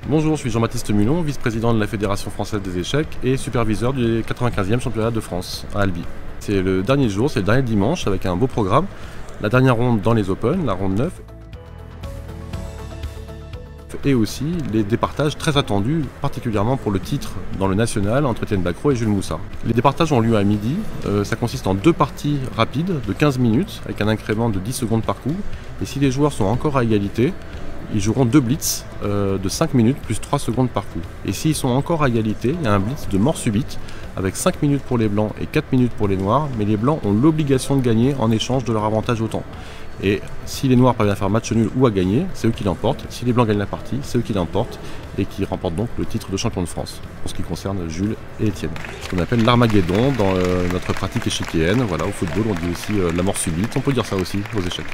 Bonjour, je suis Jean-Baptiste Mulon, vice-président de la Fédération française des échecs et superviseur du 95e championnat de France à Albi. C'est le dernier jour, c'est le dernier dimanche avec un beau programme. La dernière ronde dans les Open, la ronde 9. Et aussi les départages très attendus, particulièrement pour le titre dans le national entre Étienne Bacrot et Jules Moussard. Les départages ont lieu à midi, ça consiste en 2 parties rapides de 15 minutes avec un incrément de 10 secondes par coup. Et si les joueurs sont encore à égalité, ils joueront 2 blitz de 5 minutes plus 3 secondes par coup. Et s'ils sont encore à égalité, il y a un blitz de mort subite avec 5 minutes pour les blancs et 4 minutes pour les noirs, mais les blancs ont l'obligation de gagner en échange de leur avantage au temps. Et si les noirs parviennent à faire match nul ou à gagner, c'est eux qui l'emportent. Si les blancs gagnent la partie, c'est eux qui l'emportent et qui remportent donc le titre de champion de France, pour ce qui concerne Jules et Étienne. Ce qu'on appelle l'Armageddon dans notre pratique échiquienne. Voilà, au football, on dit aussi la mort subite. On peut dire ça aussi aux échecs.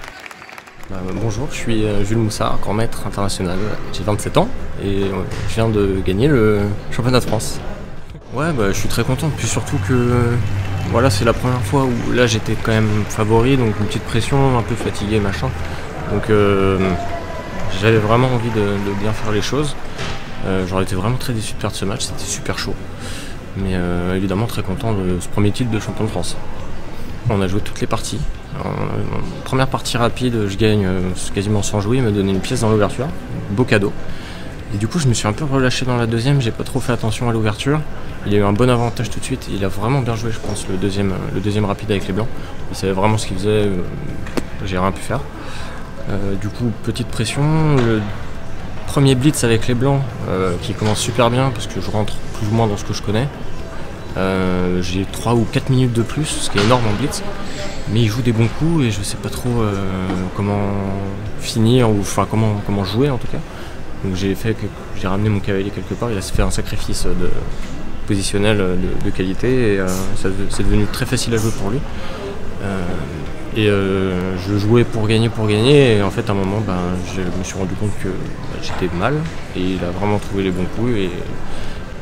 Bonjour, je suis Jules Moussard, grand maître international. J'ai 27 ans et je viens de gagner le championnat de France. Ouais, je suis très content, puis surtout que voilà, c'est la première fois où là j'étais quand même favori, donc une petite pression, un peu fatigué, machin. Donc j'avais vraiment envie de bien faire les choses. J'aurais été vraiment très déçu de perdre ce match, c'était super chaud. Mais évidemment très content de ce premier titre de champion de France. On a joué toutes les parties. En première partie rapide, je gagne quasiment sans jouer, il m'a donné une pièce dans l'ouverture, beau cadeau. Et du coup, je me suis un peu relâché dans la deuxième, j'ai pas trop fait attention à l'ouverture. Il a eu un bon avantage tout de suite, il a vraiment bien joué, je pense, le deuxième rapide avec les blancs. Il savait vraiment ce qu'il faisait, j'ai rien pu faire. Du coup, petite pression. Le premier blitz avec les blancs, qui commence super bien, parce que je rentre plus ou moins dans ce que je connais. J'ai 3 ou 4 minutes de plus, ce qui est énorme en blitz. Mais il joue des bons coups et je sais pas trop comment finir, ou enfin comment jouer en tout cas. Donc j'ai ramené mon cavalier quelque part, il a fait un sacrifice de positionnel de qualité et c'est devenu très facile à jouer pour lui. Je jouais pour gagner et en fait à un moment je me suis rendu compte que j'étais mal et il a vraiment trouvé les bons coups et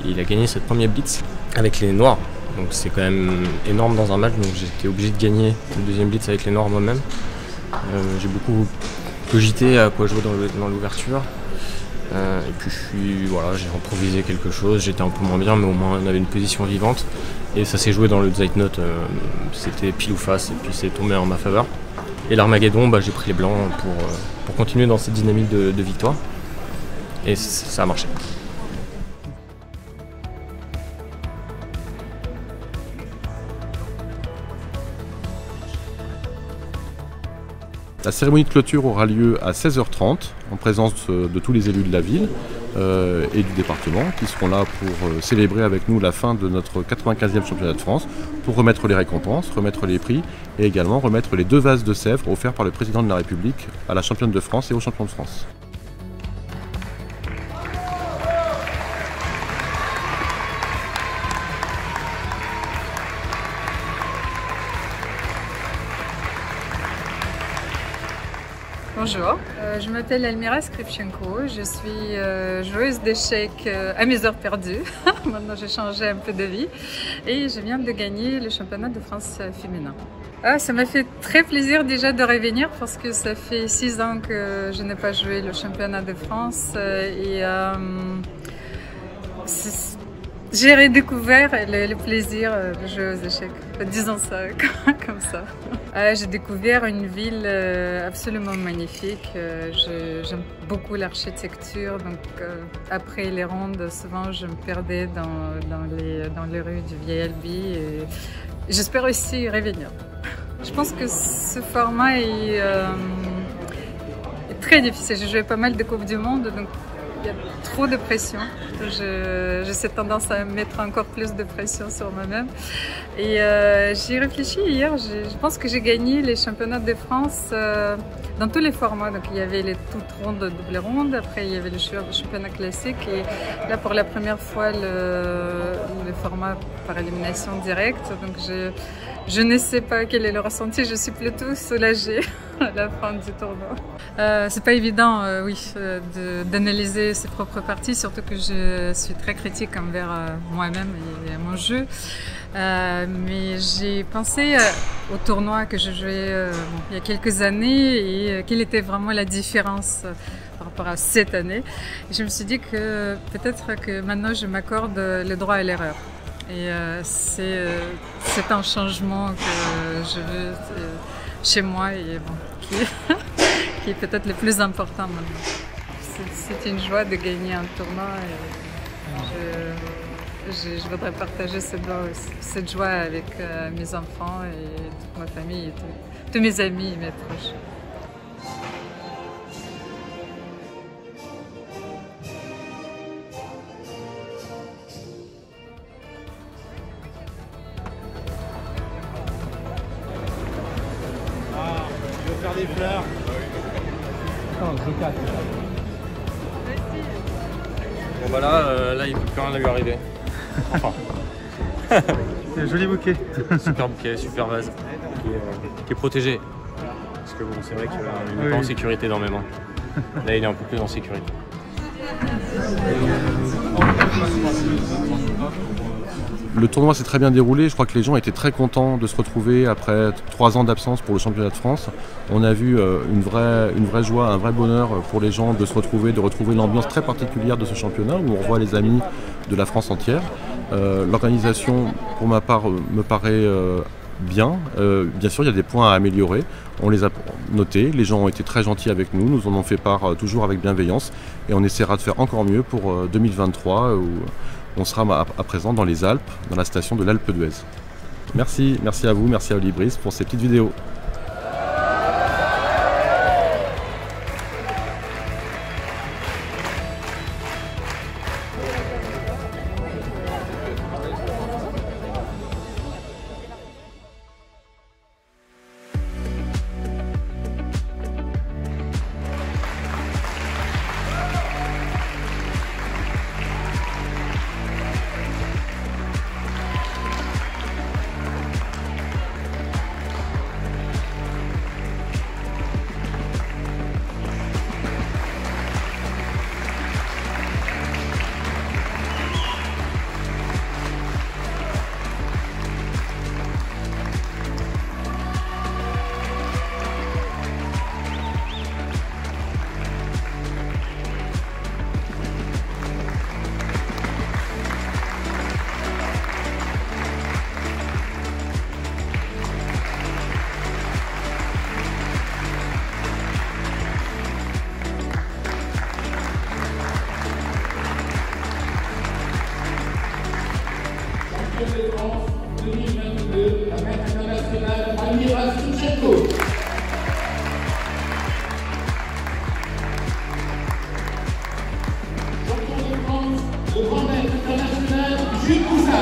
il a gagné cette première blitz avec les noirs. Donc c'est quand même énorme dans un match, donc j'étais obligé de gagner le deuxième blitz avec les noirs moi-même. J'ai beaucoup cogité à quoi jouer dans l'ouverture. Et puis j'ai improvisé quelque chose, j'étais un peu moins bien, mais au moins on avait une position vivante. Et ça s'est joué dans le Zeitnote, c'était pile ou face, et puis c'est tombé en ma faveur. Et l'Armageddon, j'ai pris les blancs pour continuer dans cette dynamique de victoire. Et ça a marché. La cérémonie de clôture aura lieu à 16h30 en présence de tous les élus de la ville et du département qui seront là pour célébrer avec nous la fin de notre 95e championnat de France, pour remettre les récompenses, remettre les prix et également remettre les 2 vases de sèvres offerts par le président de la République à la championne de France et au champion de France. Bonjour, je m'appelle Elmira Skripchenko, je suis joueuse d'échecs à mes heures perdues. Maintenant j'ai changé un peu de vie et je viens de gagner le championnat de France féminin. Ça m'a fait très plaisir déjà de revenir parce que ça fait 6 ans que je n'ai pas joué le championnat de France et j'ai redécouvert le plaisir de jouer aux échecs, disons ça comme ça. J'ai découvert une ville absolument magnifique, j'aime beaucoup l'architecture, donc après les rondes, souvent je me perdais dans les rues du Vieil Albi et j'espère aussi y revenir. Je pense que ce format est très difficile, j'ai joué pas mal de Coupes du Monde, donc il y a trop de pression. J'ai cette tendance à mettre encore plus de pression sur moi-même. Et j'y ai réfléchi hier. Je pense que j'ai gagné les championnats de France dans tous les formats. Donc il y avait les toutes rondes, double ronde. Après il y avait le championnat classique. Et là pour la première fois le format par élimination directe. Donc je ne sais pas quel est le ressenti. Je suis plutôt soulagée à la fin du tournoi. C'est pas évident, d'analyser ses propres parties, surtout que je suis très critique envers moi-même et mon jeu. Mais j'ai pensé au tournoi que je jouais il y a quelques années et quelle était vraiment la différence par rapport à cette année. Et je me suis dit que peut-être que maintenant je m'accorde le droit à l'erreur. Et c'est un changement que je veux chez moi et bon, qui est peut-être le plus important maintenant. C'est une joie de gagner un tournoi et je voudrais partager cette joie avec mes enfants et toute ma famille et tous mes amis et mes proches. Je veux faire des fleurs. Attends, je casse. Bon bah là il peut plus rien lui arriver. Enfin. C'est un joli bouquet. Super bouquet, super vase. Qui est protégé. Parce que bon, c'est vrai qu'il n'est pas en sécurité dans mes mains. Là il est un peu plus en sécurité. Le tournoi s'est très bien déroulé, je crois que les gens étaient très contents de se retrouver après 3 ans d'absence pour le championnat de France. On a vu une vraie joie, un vrai bonheur pour les gens de se retrouver, de retrouver l'ambiance très particulière de ce championnat où on revoit les amis de la France entière. L'organisation, pour ma part, me paraît bien. Bien sûr, il y a des points à améliorer. On les a notés, les gens ont été très gentils avec nous, nous en ont fait part toujours avec bienveillance et on essaiera de faire encore mieux pour 2023 où on sera à présent dans les Alpes, dans la station de l'Alpe d'Huez. Merci à vous, merci à Olibris pour ces petites vidéos. de France 2022, la maître internationale Amira Souchenko. Champion de France, le grand maître international Jules Moussa.